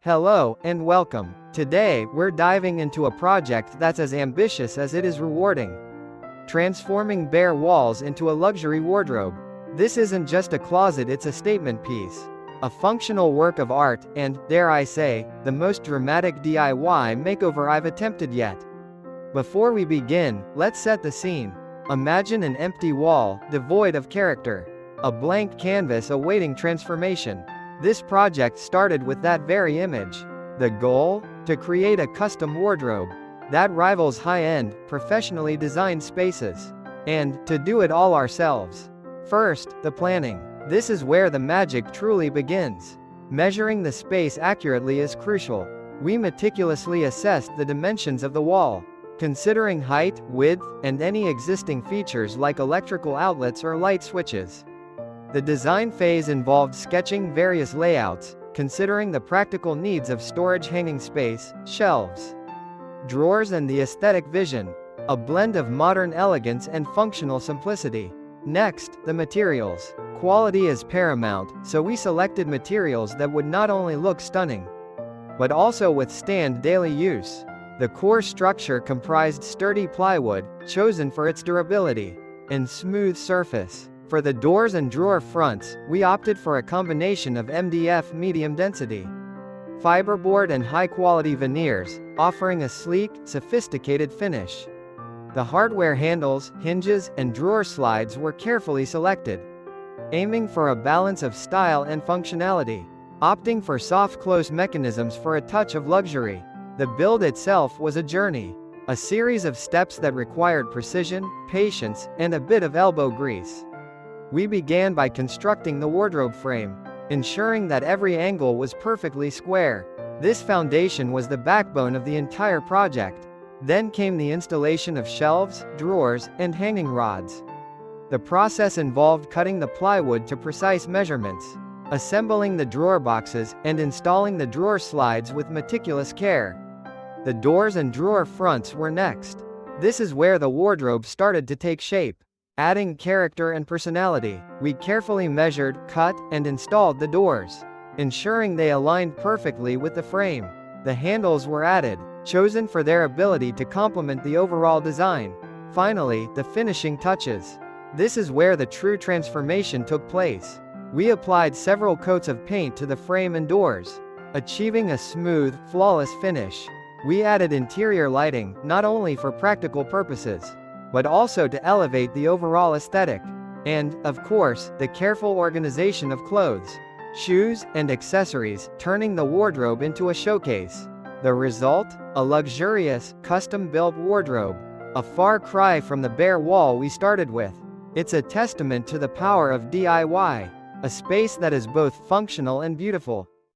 Hello, and welcome. Today, we're diving into a project that's as ambitious as it is rewarding. Transforming bare walls into a luxury wardrobe. This isn't just a closet, it's a statement piece. A functional work of art, and, dare I say, the most dramatic DIY makeover I've attempted yet. Before we begin, let's set the scene. Imagine an empty wall, devoid of character. A blank canvas awaiting transformation. This project started with that very image. The goal? To create a custom wardrobe that rivals high-end, professionally designed spaces. And, to do it all ourselves. First, the planning. This is where the magic truly begins. Measuring the space accurately is crucial. We meticulously assessed the dimensions of the wall, considering height, width, and any existing features like electrical outlets or light switches. The design phase involved sketching various layouts, considering the practical needs of storage, hanging space, shelves, drawers, and the aesthetic vision, a blend of modern elegance and functional simplicity. Next, the materials. Quality is paramount, so we selected materials that would not only look stunning, but also withstand daily use. The core structure comprised sturdy plywood, chosen for its durability, and smooth surface. For the doors and drawer fronts, we opted for a combination of MDF medium density fiberboard and high-quality veneers, offering a sleek, sophisticated finish. The hardware handles, hinges, and drawer slides were carefully selected, aiming for a balance of style and functionality, opting for soft close mechanisms for a touch of luxury. The build itself was a journey, a series of steps that required precision, patience, and a bit of elbow grease. We began by constructing the wardrobe frame, ensuring that every angle was perfectly square. This foundation was the backbone of the entire project. Then came the installation of shelves, drawers, and hanging rods. The process involved cutting the plywood to precise measurements, assembling the drawer boxes, and installing the drawer slides with meticulous care. The doors and drawer fronts were next. This is where the wardrobe started to take shape. Adding character and personality, we carefully measured, cut, and installed the doors, ensuring they aligned perfectly with the frame. The handles were added, chosen for their ability to complement the overall design. Finally, the finishing touches. This is where the true transformation took place. We applied several coats of paint to the frame and doors, achieving a smooth, flawless finish. We added interior lighting, not only for practical purposes, but also to elevate the overall aesthetic. And, of course, the careful organization of clothes, shoes, and accessories, turning the wardrobe into a showcase. The result? A luxurious, custom-built wardrobe. A far cry from the bare wall we started with. It's a testament to the power of DIY. A space that is both functional and beautiful.